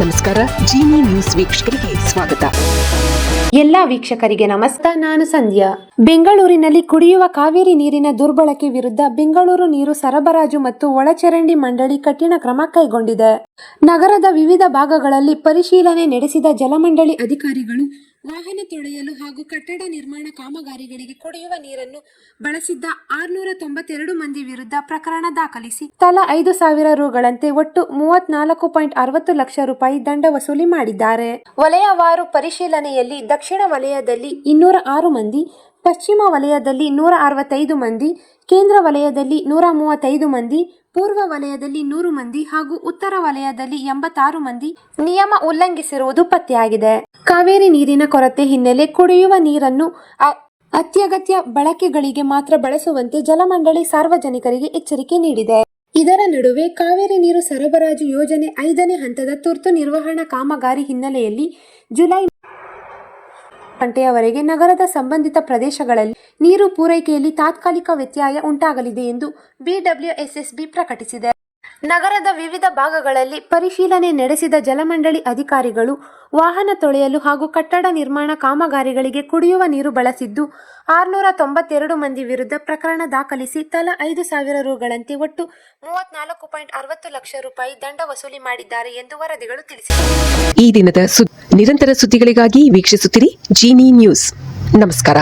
ನಮಸ್ಕಾರ. ಜೀನಿ ನ್ಯೂಸ್ ವೀಕ್ಷಕರಿಗೆ ಸ್ವಾಗತ. ಎಲ್ಲ ವೀಕ್ಷಕರಿಗೆ ನಮಸ್ಕಾರ. ನಾನು ಸಂಧ್ಯಾ. ಬೆಂಗಳೂರಿನಲ್ಲಿ ಕುಡಿಯುವ ಕಾವೇರಿ ನೀರಿನ ದುರ್ಬಳಕೆ ವಿರುದ್ಧ ಬೆಂಗಳೂರು ನೀರು ಸರಬರಾಜು ಮತ್ತು ಒಳಚರಂಡಿ ಮಂಡಳಿ ಕಠಿಣ ಕ್ರಮ ಕೈಗೊಂಡಿದೆ. ನಗರದ ವಿವಿಧ ಭಾಗಗಳಲ್ಲಿ ಪರಿಶೀಲನೆ ನಡೆಸಿದ ಜಲಮಂಡಳಿ ಅಧಿಕಾರಿಗಳು ವಾಹನ ತೊಳೆಯಲು ಹಾಗೂ ಕಟ್ಟಡ ನಿರ್ಮಾಣ ಕಾಮಗಾರಿಗಳಿಗೆ ಕುಡಿಯುವ ನೀರನ್ನು ಬಳಸಿದ್ದ 692 ಮಂದಿ ವಿರುದ್ಧ ಪ್ರಕರಣ ದಾಖಲಿಸಿ ತಲಾ 5,000 ರುಗಳಂತೆ ಒಟ್ಟು 34.60 ಲಕ್ಷ ರೂಪಾಯಿ ದಂಡ ವಸೂಲಿ ಮಾಡಿದ್ದಾರೆ. ವಲಯವಾರು ಪರಿಶೀಲನೆಯಲ್ಲಿ ದಕ್ಷಿಣ ವಲಯದಲ್ಲಿ 206 ಮಂದಿ, ಪಶ್ಚಿಮ ವಲಯದಲ್ಲಿ 165 ಮಂದಿ, ಕೇಂದ್ರ ವಲಯದಲ್ಲಿ 135 ಮಂದಿ, ಪೂರ್ವ ವಲಯದಲ್ಲಿ 100 ಮಂದಿ ಹಾಗೂ ಉತ್ತರ ವಲಯದಲ್ಲಿ 86 ಮಂದಿ ನಿಯಮ ಉಲ್ಲಂಘಿಸಿರುವುದು ಪತ್ತೆಯಾಗಿದೆ. ಕಾವೇರಿ ನೀರಿನ ಕೊರತೆ ಹಿನ್ನೆಲೆ ಕುಡಿಯುವ ನೀರನ್ನು ಅತ್ಯಗತ್ಯ ಬಳಕೆಗಳಿಗೆ ಮಾತ್ರ ಬಳಸುವಂತೆ ಜಲಮಂಡಳಿ ಸಾರ್ವಜನಿಕರಿಗೆ ಎಚ್ಚರಿಕೆ ನೀಡಿದೆ. ಇದರ ನಡುವೆ ಕಾವೇರಿ ನೀರು ಸರಬರಾಜು ಯೋಜನೆ 5ನೇ ಹಂತದ ತುರ್ತು ನಿರ್ವಹಣಾ ಕಾಮಗಾರಿ ಹಿನ್ನೆಲೆಯಲ್ಲಿ ಜುಲೈ ಗಂಟೆಯವರೆಗೆ ನಗರದ ಸಂಬಂಧಿತ ಪ್ರದೇಶಗಳಲ್ಲಿ ನೀರು ಪೂರೈಕೆಯಲ್ಲಿ ತಾತ್ಕಾಲಿಕ ವ್ಯತ್ಯಯ ಉಂಟಾಗಲಿದೆ ಎಂದು ಬಿಡಬ್ಲ್ಯೂಎಸ್ಎಸ್ಬಿ ಪ್ರಕಟಿಸಿದೆ. ನಗರದ ವಿವಿಧ ಭಾಗಗಳಲ್ಲಿ ಪರಿಶೀಲನೆ ನಡೆಸಿದ ಜಲಮಂಡಳಿ ಅಧಿಕಾರಿಗಳು ವಾಹನ ತೊಳೆಯಲು ಹಾಗೂ ಕಟ್ಟಡ ನಿರ್ಮಾಣ ಕಾಮಗಾರಿಗಳಿಗೆ ಕುಡಿಯುವ ನೀರು ಬಳಸಿದ್ದು 692 ಮಂದಿ ವಿರುದ್ಧ ಪ್ರಕರಣ ದಾಖಲಿಸಿ ತಲಾ 5,000 ರುಗಳಂತೆ ಒಟ್ಟು 34.60 ಲಕ್ಷ ರೂಪಾಯಿ ದಂಡ ವಸೂಲಿ ಮಾಡಿದ್ದಾರೆ ಎಂದು ವರದಿಗಳು ತಿಳಿಸಿವೆ. ಈ ದಿನದ ನಿರಂತರ ಸುದ್ದಿಗಳಿಗಾಗಿ ವೀಕ್ಷಿಸುತ್ತಿರಿ ಜೀನಿ ನ್ಯೂಸ್. ನಮಸ್ಕಾರ.